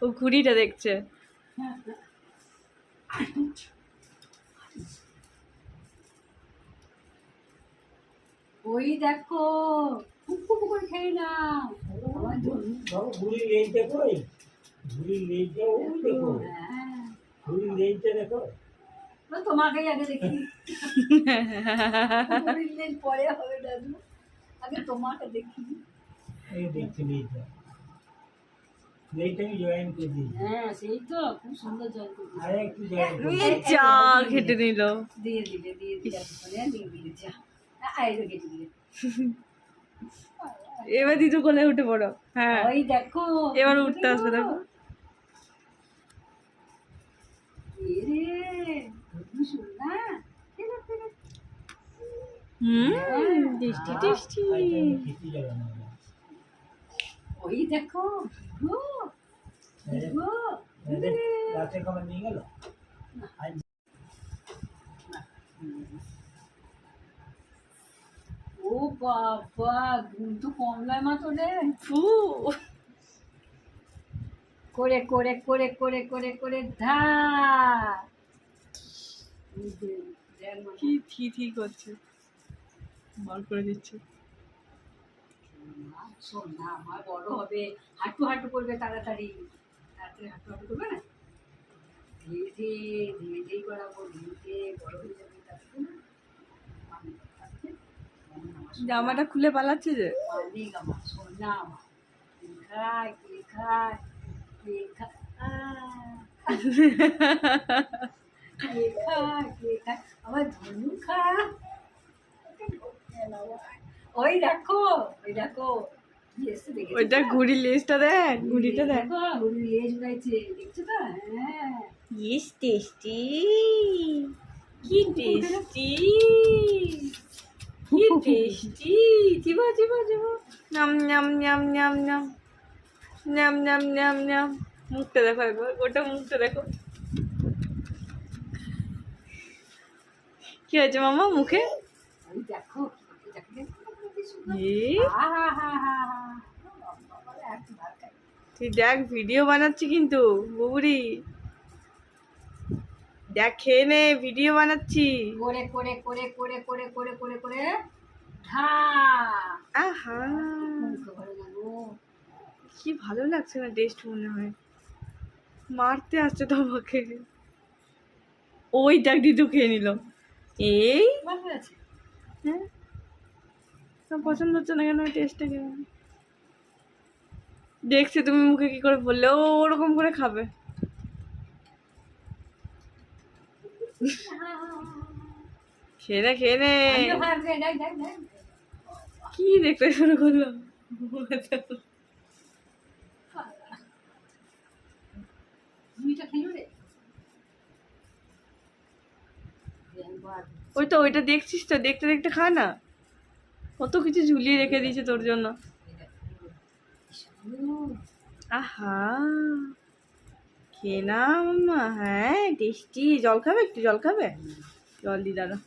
ও ঘুড়িটা দেখছে। ওই দেখো ফুকু করে খেয়ে নাও। ঘুড়ির লেজটা কই? ঘুড়ির লেজটা ওই দেখো, হ্যাঁ ঘুড়ির লেজটা দেখো। তোমাকেই আগে দেখি। ঘুড়ির লেজ পরে হবে দাদু, আগে তোমাকে দেখি। এই দেখছি লেজটা, লেজটা আমি জয়েন করে দিয়েছি। হ্যাঁ সেই তো খুব সুন্দর জল করতে। আর একটু জয়েন করে এই যা খেটে নিল। দিয়ে দিলে দিয়ে দিলে যা আইরো কেটে দিলে। এবার দিদু কোলে উঠে পড়ো। হ্যাঁ ওই দেখো এবার উঠতে আসবে, দেখো। Tasty tasty. খেতে যাবে না। ওই দেখো রাতে খাবার নিয়ে গেল। ও বাবা কিন্তু কমলায় মতো রে। ফু, করে করে করে করে করে করে ধা কি থি থি করছে, বার করে দিচ্ছে। শোন না আমার বড় হবে, হাঁটু হাঁটু করবে তাড়াতাড়ি তাড়াতাড়ি হাঁটু হাঁটু করবে না, ধীরে ধীরে ধীরে ধীরে করাবো, ধীরে ধীরে বড় হয়ে যাবে তারপরে না। জামাটা খুলে পালাচ্ছে যে। অনেক আমার শোন না আমার খায় কে খায় কে খায় কে খায় কে খায় আমার ধনু খায়। ওই দেখো ওই দেখো কি এসছে দেখেছো? ওইটা ঘুড়ির লেজটা দেখ, ঘুড়িটা দেখ। দেখো ঘুড়ির লেজ উড়াইছে দেখছো তো? হ্যাঁ ইস টেস্টি, কি টেস্টি, কি টেস্টি। চিবা চিবা চিবা, নাম নাম নাম নাম নাম নাম নাম নাম নাম। মুখটা দেখো একবার, ওটা মুখটা দেখো। কি হয়েছে মামা মুখে? ওই দেখো দেখো দেখো কি সুন্দর। এই আহা একটু ভাত খাই। তুই দেখ, ভিডিও বানাচ্ছি কিন্তু বৌরি, দেখ খেয়ে নে, ভিডিও বানাচ্ছি। করে করে করে করে করে করে করে করে ধা আহা মুখে ভরে জানো। কি ভালো লাগছে না টেস্ট, মনে হয় মারতে আসছে তোমাকে। ওই দেখ দিদু খেয়ে নিল। এই ভালো আছে হ্যাঁ, আমার পছন্দ হচ্ছে না কেন টেস্টটা, কেমন দেখছি তুমি মুখে কি করে বললে ও ওরকম করে খাবে। খেয়ে নে খেয়ে নে। আমিও খাই, দেখ দেখ দেখ দেখ কি দেখতে শুরু করলো? দুইটা খেলো রে। ওই তো ওইটা দেখছিস তো, দেখতে দেখতে খা না, কত কিছু ঝুলিয়ে রেখে দিয়েছে তোর জন্য। আহা খেয়ে না মাম্মা, হ্যাঁ টেস্টি। জল খাবে, একটু জল খাবে? জল দি দাঁড়া।